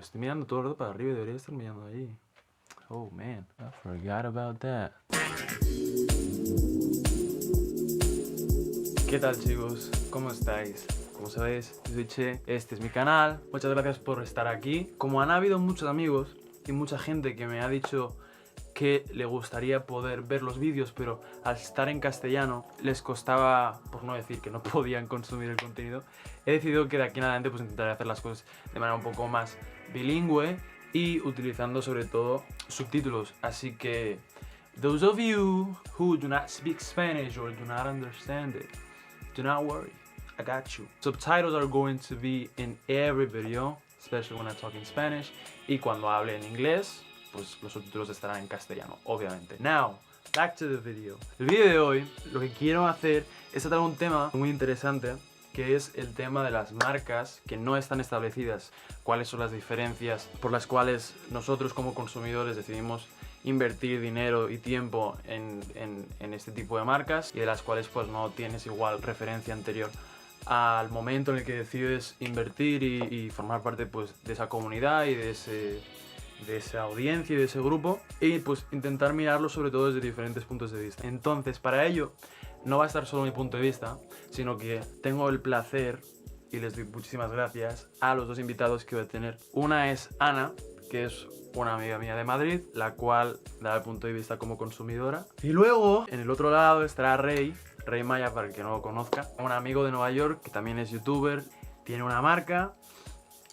estoy mirando todo el rato para arriba y debería estar mirando ahí. Oh man, I forgot about that. ¿Qué tal, chicos? ¿Cómo estáis? Como sabéis, yo soy Che, este es mi canal. Muchas gracias por estar aquí. Como han habido muchos amigos y mucha gente que me ha dicho que le gustaría poder ver los vídeos, pero al estar en castellano les costaba, por no decir que no podían consumir el contenido, he decidido que de aquí en adelante pues intentaré hacer las cosas de manera un poco más bilingüe y utilizando sobre todo subtítulos. Así que, those of you who do not speak Spanish or do not understand it, do not worry, I got you. Subtitles are going to be in every video, especially when I talk in Spanish, y cuando hable en inglés, pues los subtítulos estarán en castellano, obviamente. Now, back to the video. El vídeo de hoy, lo que quiero hacer es tratar un tema muy interesante, que es el tema de las marcas que no están establecidas. Cuáles son las diferencias por las cuales nosotros como consumidores decidimos invertir dinero y tiempo en este tipo de marcas y de las cuales pues no tienes igual referencia anterior al momento en el que decides invertir y formar parte pues de esa comunidad y de esa audiencia y de ese grupo, y pues intentar mirarlo sobre todo desde diferentes puntos de vista. Entonces, para ello no va a estar solo mi punto de vista, sino que tengo el placer, y les doy muchísimas gracias a los dos invitados que voy a tener. Una es Ana, que es una amiga mía de Madrid, la cual da el punto de vista como consumidora. Y luego, en el otro lado estará Rey Maya, para el que no lo conozca, un amigo de Nueva York que también es youtuber, tiene una marca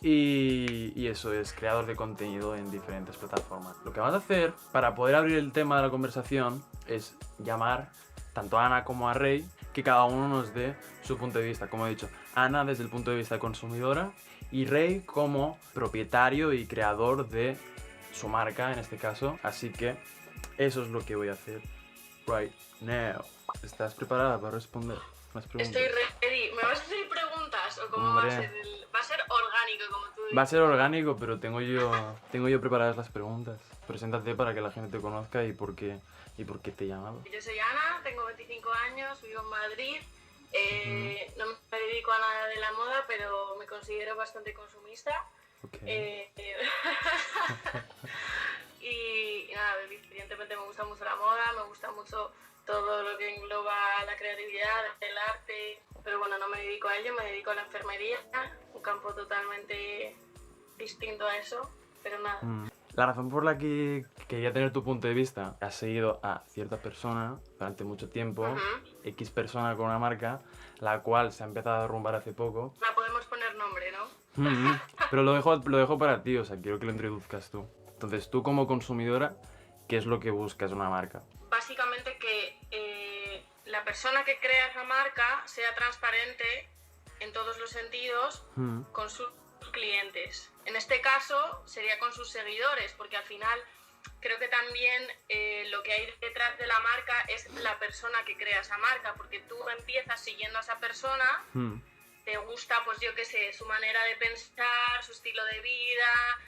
y eso, es creador de contenido en diferentes plataformas. Lo que vamos a hacer para poder abrir el tema de la conversación es llamar tanto a Ana como a Rey, que cada uno nos dé su punto de vista. Como he dicho, Ana desde el punto de vista consumidora y Rey como propietario y creador de su marca en este caso. Así que eso es lo que voy a hacer right now. ¿Estás preparada para responder las preguntas? Estoy ready. ¿Me vas a hacer preguntas o cómo Hombre, va a ser? Va a ser orgánico, como tú dices. va a ser orgánico, pero tengo yo preparadas las preguntas. Preséntate para que la gente te conozca y por qué te he llamado. Yo soy Ana, tengo 25 años, vivo en Madrid. No me dedico a nada de la moda, pero me considero bastante consumista. Okay. Y nada, evidentemente me gusta mucho la moda, me gusta mucho todo lo que engloba la creatividad, el arte, pero bueno, no me dedico a ello, me dedico a la enfermería, un campo totalmente distinto a eso, pero nada. La razón por la que quería tener tu punto de vista, has seguido a cierta persona durante mucho tiempo, X persona con una marca, la cual se ha empezado a derrumbar hace poco. La podemos poner nombre, ¿no? Pero lo dejo para ti, o sea, quiero que lo introduzcas tú. Entonces, tú como consumidora, ¿qué es lo que buscas en una marca? Básicamente que la persona que crea esa marca sea transparente en todos los sentidos con sus clientes. En este caso sería con sus seguidores, porque al final creo que también lo que hay detrás de la marca es la persona que crea esa marca, porque tú empiezas siguiendo a esa persona, te gusta, pues yo qué sé, su manera de pensar, su estilo de vida,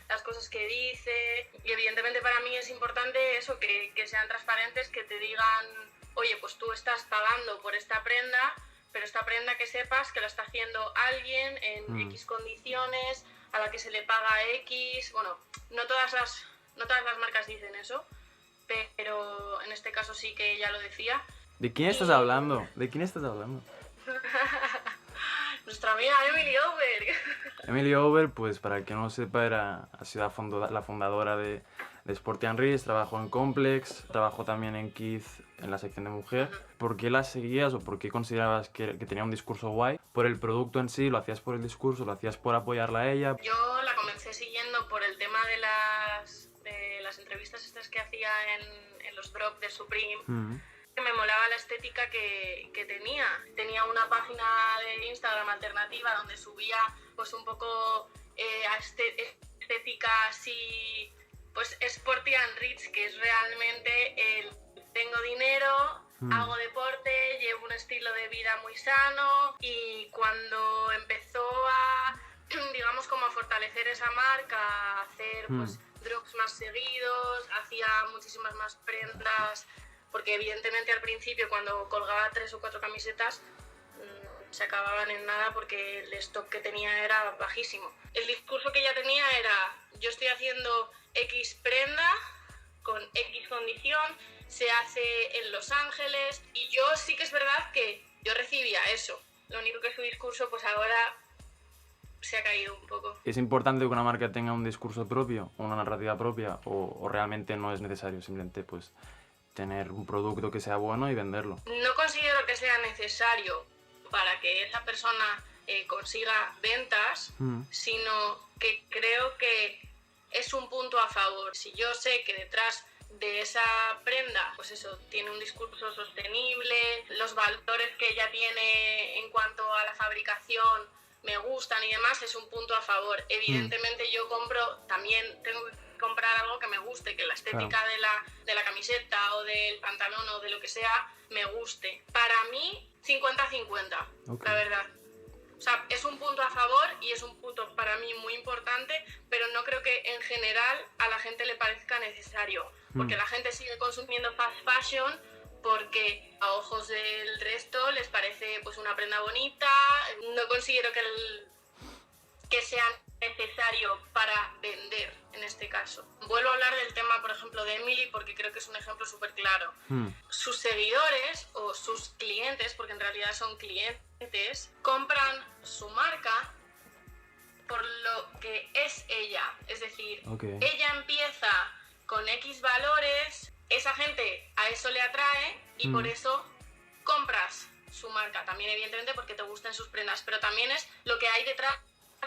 las cosas que dice, y evidentemente para mí es importante eso, que sean transparentes, que te digan, oye, pues tú estás pagando por esta prenda, pero esta prenda que sepas que la está haciendo alguien en X condiciones, a la que se le paga X. Bueno, no todas las marcas dicen eso, pero en este caso sí que ella lo decía. ¿De quién estás hablando? ¿De quién estás hablando? Nuestra amiga Emily Over. Emily Over, pues para el que no lo sepa, ha sido la fundadora de Sport and Reels, trabajó en Complex, trabajó también en Kids en la sección de mujer. ¿Por qué la seguías o por qué considerabas que tenía un discurso guay? ¿Por el producto en sí? ¿Lo hacías por el discurso? ¿Lo hacías por apoyarla a ella? Yo la comencé siguiendo por el tema de las entrevistas estas que hacía en los drops de Supreme. Que me molaba la estética que tenía. Tenía una página de Instagram alternativa donde subía pues un poco estética así, pues sporty and rich, que es realmente el tengo dinero, hago deporte, llevo un estilo de vida muy sano. Y cuando empezó a, digamos, como a fortalecer esa marca, a hacer pues drops más seguidos, hacía muchísimas más prendas, porque evidentemente al principio cuando colgaba 3 o 4 camisetas se acababan en nada porque el stock que tenía era bajísimo. El discurso que ella tenía era: yo estoy haciendo X prenda con X condición, se hace en Los Ángeles, y yo sí que es verdad que yo recibía eso. Lo único que su discurso pues ahora se ha caído un poco. ¿Es importante que una marca tenga un discurso propio, una narrativa propia, o realmente no es necesario simplemente pues tener un producto que sea bueno y venderlo? No considero que sea necesario para que esa persona consiga ventas, sino que creo que es un punto a favor. Si yo sé que detrás de esa prenda, pues eso, tiene un discurso sostenible, los valores que ella tiene en cuanto a la fabricación me gustan y demás, es un punto a favor. Evidentemente yo compro, también tengo que comprar algo que me guste, que la estética de la camiseta o del pantalón o de lo que sea me guste. Para mí, 50-50, la verdad. O sea, es un punto a favor y es un punto para mí muy importante, pero no creo que en general a la gente le parezca necesario, porque la gente sigue consumiendo fast fashion porque a ojos del resto les parece pues una prenda bonita. No considero que sea necesario para vender en este caso. Vuelvo a hablar del tema, por ejemplo, de Emily, porque creo que es un ejemplo súper claro. Sus seguidores o sus clientes, porque en realidad son clientes, compran su marca por lo que es ella. Es decir, ella empieza con X valores, esa gente a eso le atrae y por eso compras su marca. También evidentemente porque te gusten sus prendas, pero también es lo que hay detrás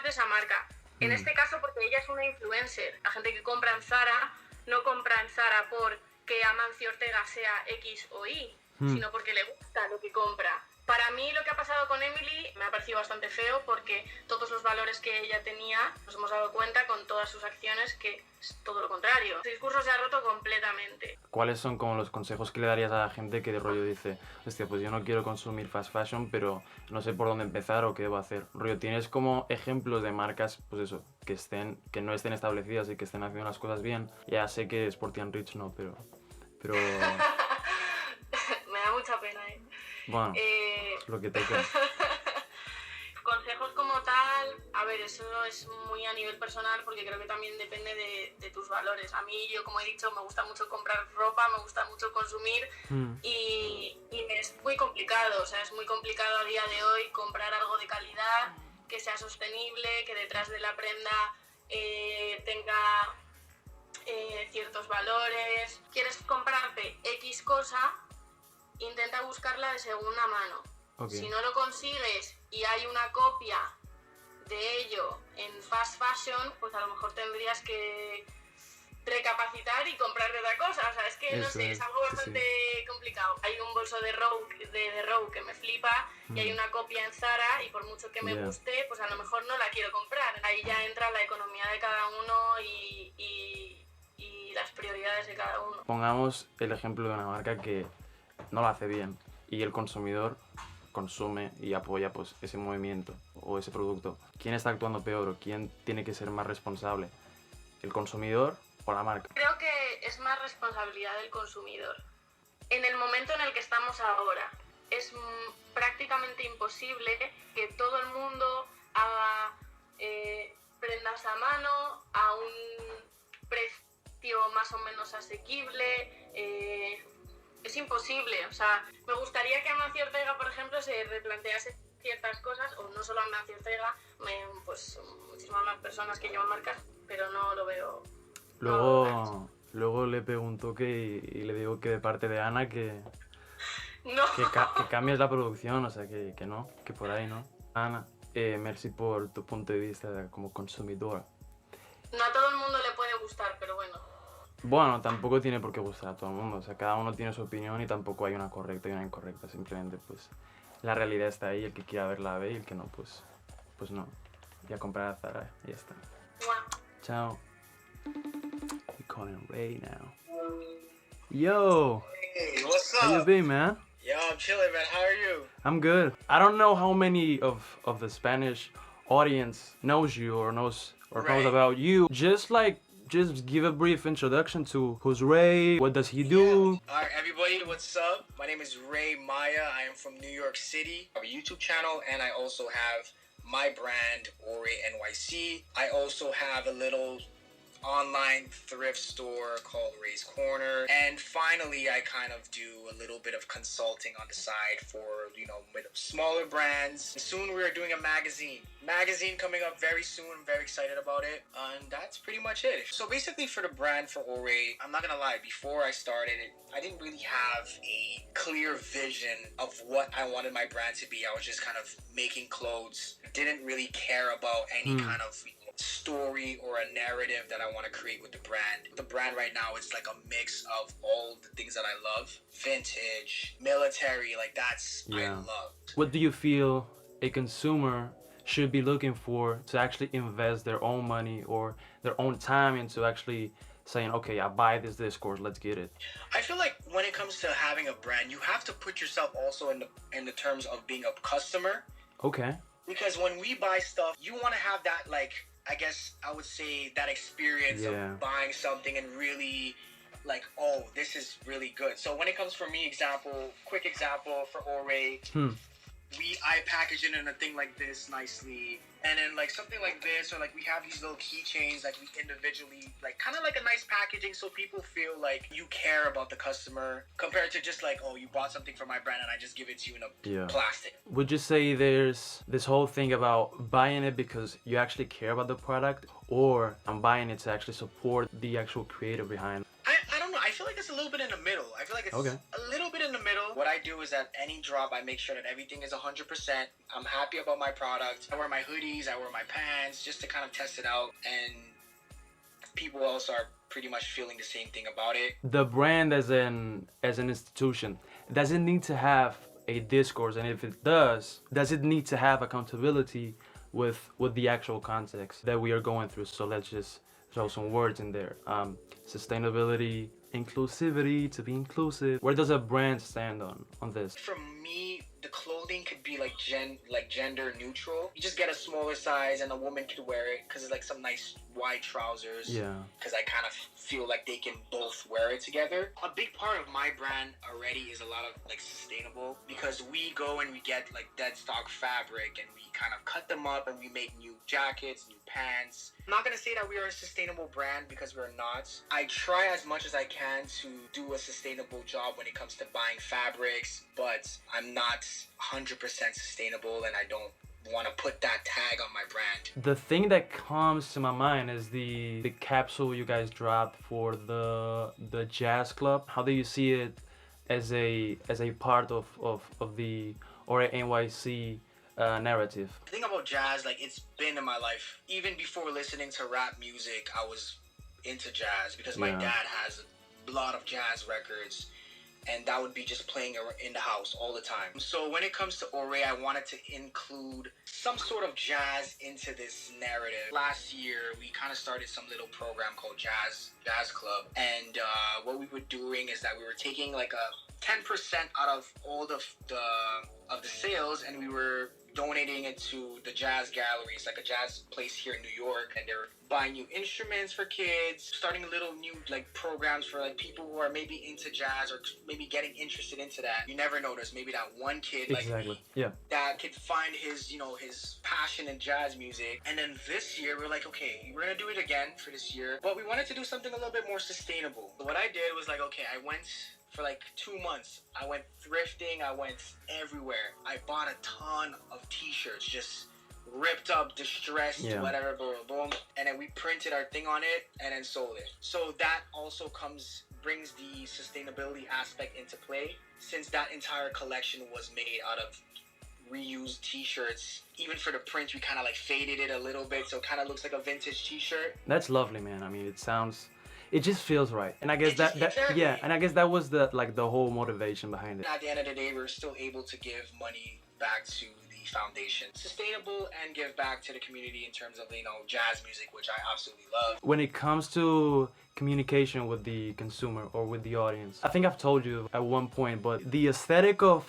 de esa marca. En este caso porque ella es una influencer. La gente que compra en Zara no compra en Zara porque Amancio Ortega sea X o Y, sino porque le gusta lo que compra. Para mí lo que ha pasado con Emily me ha parecido bastante feo porque todos los valores que ella tenía nos hemos dado cuenta con todas sus acciones que es todo lo contrario. Su discurso se ha roto completamente. ¿Cuáles son como los consejos que le darías a la gente que de rollo dice, hostia, pues yo no quiero consumir fast fashion, pero no sé por dónde empezar o qué debo hacer? Rollo, ¿tienes como ejemplos de marcas, pues eso, que no estén establecidas y que estén haciendo las cosas bien? Ya sé que Sporty and Rich no, pero... Me da mucha pena, ¿eh? Bueno, lo que toca. Consejos como tal, a ver, eso es muy a nivel personal porque creo que también depende de tus valores. A mí, yo como he dicho, me gusta mucho comprar ropa, me gusta mucho consumir y me es muy complicado, o sea, es muy complicado a día de hoy comprar algo de calidad, que sea sostenible, que detrás de la prenda tenga ciertos valores. ¿Quieres comprarte X cosa? Intenta buscarla de segunda mano. Si no lo consigues y hay una copia de ello en fast fashion, pues a lo mejor tendrías que recapacitar y comprarte otra cosa. O sea, es que no sé, es algo bastante complicado. Hay un bolso de Rogue que me flipa y hay una copia en Zara y por mucho que me guste, pues a lo mejor no la quiero comprar. Ahí ya entra la economía de cada uno y las prioridades de cada uno. Pongamos el ejemplo de una marca que no lo hace bien y el consumidor consume y apoya pues ese movimiento o ese producto. ¿Quién está actuando peor o quién tiene que ser más responsable? ¿El consumidor o la marca? Creo que es más responsabilidad del consumidor. En el momento en el que estamos ahora, es prácticamente imposible que todo el mundo haga prendas a mano a un precio más o menos asequible. Es imposible, o sea, me gustaría que Amancio Ortega, por ejemplo, se replantease ciertas cosas, o no solo Amancio Ortega, pues muchísimas más personas que llevan marcas, pero no lo veo. Luego le pregunto y le digo que de parte de Ana que cambies la producción, o sea, que no, que por ahí no. Ana, merci por tu punto de vista como consumidora. No a todo el mundo le puede gustar, pero bueno. Bueno, tampoco tiene por qué gustar a todo el mundo, o sea, cada uno tiene su opinión y tampoco hay una correcta y una incorrecta, simplemente pues la realidad está ahí, el que quiera verla la ve y el que no, pues no. Ya comprar a Zara y ya está. Chao. We're calling Ray now. Yo! Hey, what's up? How you been, man? Yo, I'm chilling, man. How are you? I'm good. I don't know how many of the Spanish audience knows you or knows Right. about you. Just like just give a brief introduction to who's Ray, what does he do? All right, everybody, what's up? My name is Ray Maya. I am from New York City. I have a YouTube channel, and I also have my brand, Ore NYC. I also have a little online thrift store called Ray's Corner, and finally I kind of do a little bit of consulting on the side for with smaller brands. Soon we are doing a magazine coming up very soon. I'm very excited about it, and that's pretty much it. So basically for the brand for Ore, I'm not gonna lie, before I started it, I didn't really have a clear vision of what I wanted my brand to be. I was just kind of making clothes, didn't really care about any kind of story or a narrative that I want to create with the brand. The brand right now, it's like a mix of all the things that I love. Vintage, military, like that's I love. What do you feel a consumer should be looking for to actually invest their own money or their own time into actually saying, okay, I buy this discourse, let's get it? I feel like when it comes to having a brand, you have to put yourself also in the terms of being a customer. Okay. Because when we buy stuff, you want to have that, like, I guess I would say that experience of buying something and really like, oh, this is really good. So when it comes for me, quick example for Ore, I package it in a thing like this nicely, and then like something like this, or like we have these little keychains like we individually, like kind of like a nice packaging so people feel like you care about the customer compared to just like, oh, you bought something from my brand and I just give it to you in a plastic. Would you say there's this whole thing about buying it because you actually care about the product, or I'm buying it to actually support the actual creator behind? I don't know. I feel like it's a little bit in the middle. I feel like it's a little bit in the middle. What I do is at any drop, I make sure that everything is 100%. I'm happy about my product. I wear my hoodies, I wear my pants, just to kind of test it out. And people also are pretty much feeling the same thing about it. The brand as an institution, does it need to have a discourse? And if it does it need to have accountability with the actual context that we are going through? So let's just throw some words in there. Sustainability, inclusivity, to be inclusive. Where does a brand stand on this? For me, the clothing could be like gender neutral. You just get a smaller size and a woman could wear it because it's like some nice wide trousers. Yeah. Because I kind of feel like they can both wear it together. A big part of my brand already is a lot of like sustainable, because we go and we get like dead stock fabric and we kind of cut them up and we make new jackets, new pants. I'm not gonna say that we are a sustainable brand because we're not. I try as much as I can to do a sustainable job when it comes to buying fabrics, but I'm not 100% sustainable, and I don't want to put that tag on my brand. The thing that comes to my mind is the capsule you guys dropped for the jazz club. How do you see it as a part of the Ore NYC narrative? The thing about jazz, like, it's been in my life. Even before listening to rap music, I was into jazz because my dad has a lot of jazz records, and that would be just playing in the house all the time. So when it comes to Ore, I wanted to include some sort of jazz into this narrative. Last year, we kind of started some little program called Jazz Club, and what we were doing is that we were taking like a 10% out of all the sales, and we were donating it to the jazz galleries, like a jazz place here in New York, and they're buying new instruments for kids, starting little new like programs for like people who are maybe into jazz or maybe getting interested into that. You never know, there's maybe that one kid like me that could find his passion in jazz music. And then this year we're like, okay, we're gonna do it again for this year, but we wanted to do something a little bit more sustainable. So what I did was like, okay, I went for like 2 months. I went thrifting, I went everywhere. I bought a ton of t-shirts, just ripped up, distressed, whatever, boom, boom. And then we printed our thing on it and then sold it. So that also brings the sustainability aspect into play, since that entire collection was made out of reused t-shirts. Even for the print, we kind of like faded it a little bit, so it kind of looks like a vintage t-shirt. That's lovely, man. I mean, it just feels right. And I guess and I guess that was the whole motivation behind it. At the end of the day, we're still able to give money back to the foundation. Sustainable and give back to the community in terms of, jazz music, which I absolutely love. When it comes to communication with the consumer or with the audience. I think I've told you at one point, but the aesthetic of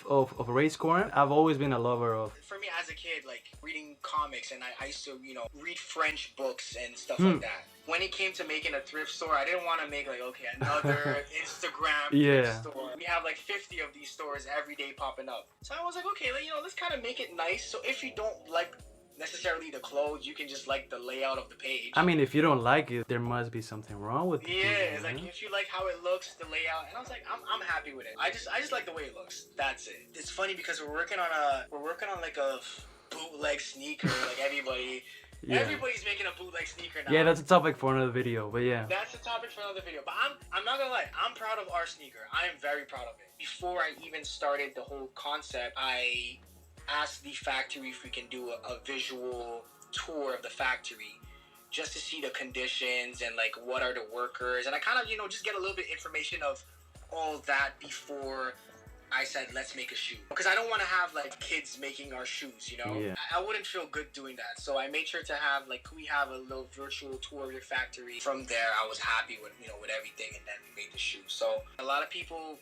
race corn, I've always been a lover of. For me as a kid, like reading comics, and I used to, you know, read French books and stuff like that. When it came to making a thrift store, I didn't want to make like, okay, another Instagram thrift store. We have like 50 of these stores every day popping up. So I was like, okay, you know, let's kind of make it nice. So if you don't like necessarily the clothes, you can just like the layout of the page. I mean, if you don't like it, there must be something wrong with it. Yeah, it's like if you like how it looks, the layout, and I was like, I'm happy with it. I just like the way it looks. That's it. It's funny because we're working on like a bootleg sneaker, like everybody. Yeah. Everybody's making a bootleg sneaker now. Yeah, that's a topic for another video, but yeah. That's a topic for another video. But I'm not gonna lie, I'm proud of our sneaker. I am very proud of it. Before I even started the whole concept, I asked the factory if we can do a visual tour of the factory just to see the conditions and like what are the workers. And I kind of, you know, just get a little bit information of all that before I said, let's make a shoe. Because I don't want to have like kids making our shoes, you know? Yeah. I wouldn't feel good doing that. So I made sure to have like, we have a little virtual tour of your factory. From there, I was happy with, you know, with everything, and then we made the shoe. So a lot of people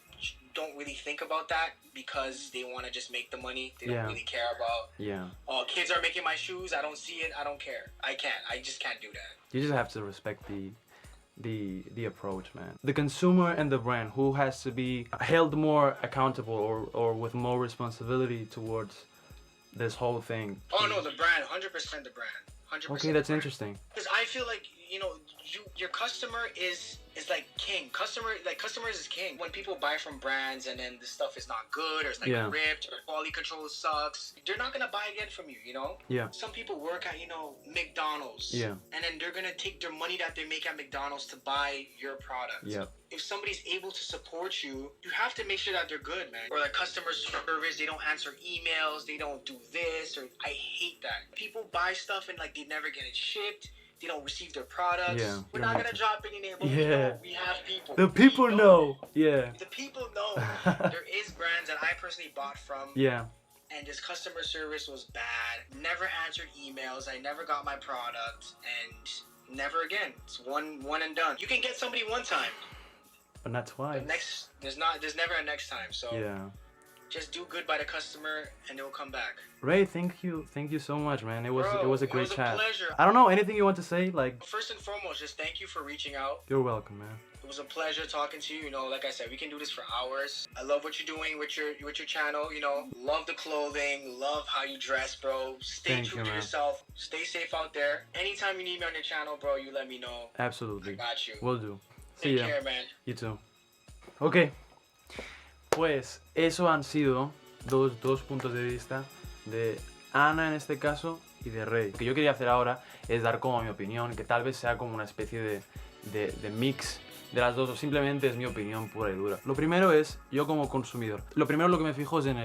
don't really think about that because they want to just make the money. They don't really care about, oh, kids are making my shoes. I don't see it. I don't care. I just can't do that. You just have to respect the approach, man. The consumer and the brand, who has to be held more accountable or with more responsibility towards this whole thing? Oh no, the brand, 100% the brand. 100%. Okay, that's interesting. Because I feel like, you know, your customer is like king. Customers is king. When people buy from brands and then the stuff is not good or it's like ripped or quality control sucks, they're not gonna buy again from you, you know? Yeah. Some people work at, you know, McDonald's. Yeah. And then they're gonna take their money that they make at McDonald's to buy your product. Yeah. If somebody's able to support you, you have to make sure that they're good, man. Or like customer service, they don't answer emails, they don't do this, or I hate that. People buy stuff and like they never get it shipped. They don't receive their products. Yeah. We're not gonna drop any name, but we have people. The people know. Yeah. The people know. There is brands that I personally bought from. Yeah. And this customer service was bad. Never answered emails. I never got my product, and never again. It's one and done. You can get somebody one time, but not twice. There's never a next time. So just do good by the customer, and they will come back. Ray, thank you so much, man. It was a great chat. It was a pleasure. I don't know, anything you want to say? Like, first and foremost, just thank you for reaching out. You're welcome, man. It was a pleasure talking to you. You know, like I said, we can do this for hours. I love what you're doing with your channel. You know, love the clothing, love how you dress, bro. Stay true to yourself. Stay safe out there. Anytime you need me on your channel, bro, you let me know. Absolutely. I got you. Will do. Take care, man. You too. Ok. Pues eso han sido dos puntos de vista de Ana en este caso y de Rey. Lo que yo quería hacer ahora es dar como mi opinión, que tal vez sea como una especie de mix de las dos, o simplemente es mi opinión pura y dura. Lo primero es, yo como consumidor, lo primero lo que me fijo es en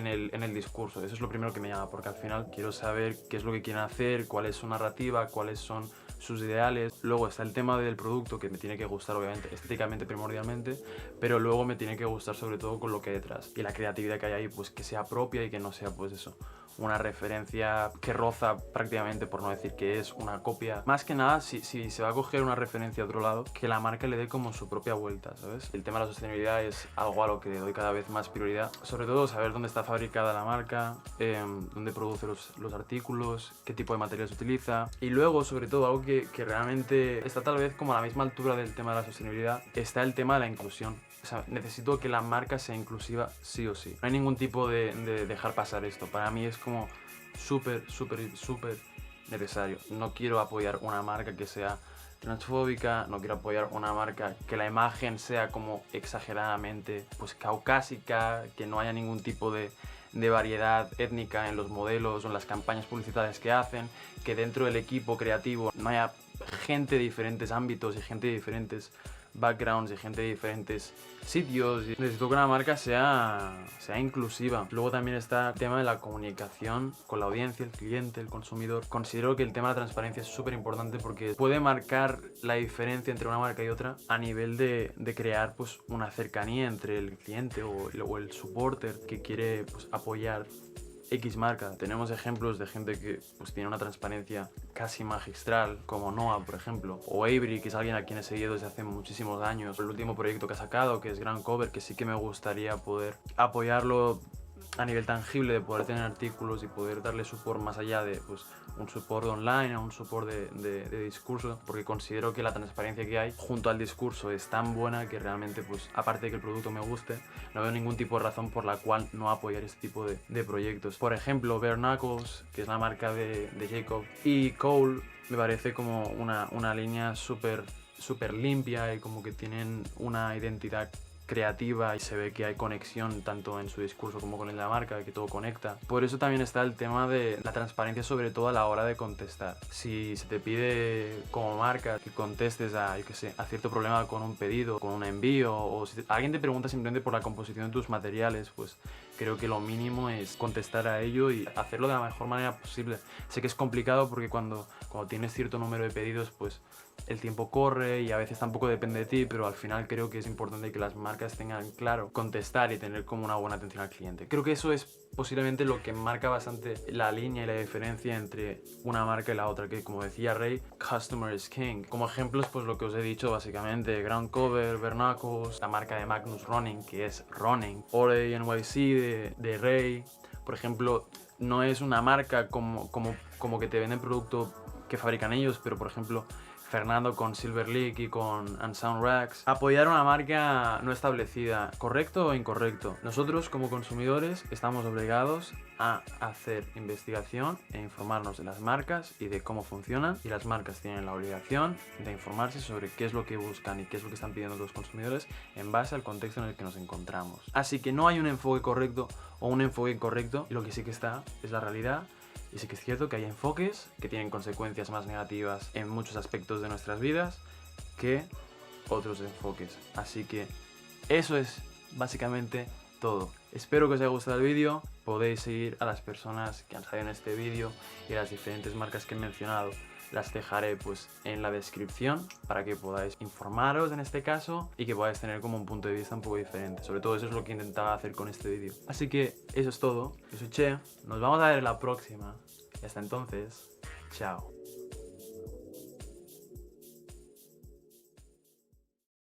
el discurso. Eso es lo primero que me llama, porque al final quiero saber qué es lo que quieren hacer, cuál es su narrativa, cuáles son sus ideales. Luego está el tema del producto, que me tiene que gustar obviamente estéticamente, primordialmente, pero luego me tiene que gustar sobre todo con lo que hay detrás y la creatividad que hay ahí, pues que sea propia y que no sea pues eso, una referencia que roza prácticamente, por no decir que es una copia. Más que nada, si se va a coger una referencia a otro lado, que la marca le dé como su propia vuelta, ¿sabes? El tema de la sostenibilidad es algo a lo que le doy cada vez más prioridad. Sobre todo saber dónde está fabricada la marca, dónde produce los artículos, qué tipo de materiales utiliza. Y luego, sobre todo, algo que realmente está tal vez como a la misma altura del tema de la sostenibilidad, está el tema de la inclusión. O sea, necesito que la marca sea inclusiva sí o sí. No hay ningún tipo de dejar pasar esto. Para mí es como súper necesario. No quiero apoyar una marca que sea transfóbica, no quiero apoyar una marca que la imagen sea como exageradamente pues caucásica, que no haya ningún tipo de variedad étnica en los modelos o en las campañas publicitarias que hacen, que dentro del equipo creativo no haya gente de diferentes ámbitos y gente de diferentes backgrounds y gente de diferentes sitios. Necesito que una marca sea inclusiva. Luego también está el tema de la comunicación con la audiencia, el cliente, el consumidor. Considero que el tema de la transparencia es súper importante porque puede marcar la diferencia entre una marca y otra a nivel de crear pues una cercanía entre el cliente o el supporter que quiere pues apoyar X marca. Tenemos ejemplos de gente que pues tiene una transparencia casi magistral, como Noah, por ejemplo, o Avery, que es alguien a quien he seguido desde hace muchísimos años. El último proyecto que ha sacado, que es Grand Cover, que sí que me gustaría poder apoyarlo a nivel tangible, de poder tener artículos y poder darle support más allá de pues, un support online o un support de discurso, porque considero que la transparencia que hay junto al discurso es tan buena que realmente, pues, aparte de que el producto me guste, no veo ningún tipo de razón por la cual no apoyar este tipo de proyectos. Por ejemplo, Knuckles, que es la marca de Jacob, y Cole me parece como una línea súper limpia y como que tienen una identidad creativa y se ve que hay conexión tanto en su discurso como con el de la marca, que todo conecta. Por eso también está el tema de la transparencia, sobre todo a la hora de contestar. Si se te pide como marca que contestes a, yo qué sé, a cierto problema con un pedido, con un envío, o si alguien te pregunta simplemente por la composición de tus materiales, pues creo que lo mínimo es contestar a ello y hacerlo de la mejor manera posible. Sé que es complicado porque cuando tienes cierto número de pedidos, pues el tiempo corre y a veces tampoco depende de ti, pero al final creo que es importante que las marcas tengan claro contestar y tener como una buena atención al cliente. Creo que eso es posiblemente lo que marca bastante la línea y la diferencia entre una marca y la otra, que como decía Ray, customer is king. Como ejemplos, pues lo que os he dicho básicamente, Ground Cover, Knuckles, la marca de Magnus Running, que es Running, Orey NYC de Ray, por ejemplo, no es una marca como que te venden producto que fabrican ellos, pero por ejemplo Fernando con Silver Lake y con Unsound Racks. Apoyar una marca no establecida, ¿correcto o incorrecto? Nosotros como consumidores estamos obligados a hacer investigación e informarnos de las marcas y de cómo funcionan, y las marcas tienen la obligación de informarse sobre qué es lo que buscan y qué es lo que están pidiendo los consumidores en base al contexto en el que nos encontramos. Así que no hay un enfoque correcto o un enfoque incorrecto, lo que sí que está es la realidad. Y sí que es cierto que hay enfoques que tienen consecuencias más negativas en muchos aspectos de nuestras vidas que otros enfoques. Así que eso es básicamente todo. Espero que os haya gustado el vídeo. Podéis seguir a las personas que han salido en este vídeo y las diferentes marcas que he mencionado. Las dejaré pues en la descripción para que podáis informaros en este caso y que podáis tener como un punto de vista un poco diferente. Sobre todo eso es lo que intentaba hacer con este vídeo. Así que eso es todo. Yo soy Che. Nos vamos a ver en la próxima. Y hasta entonces, chao.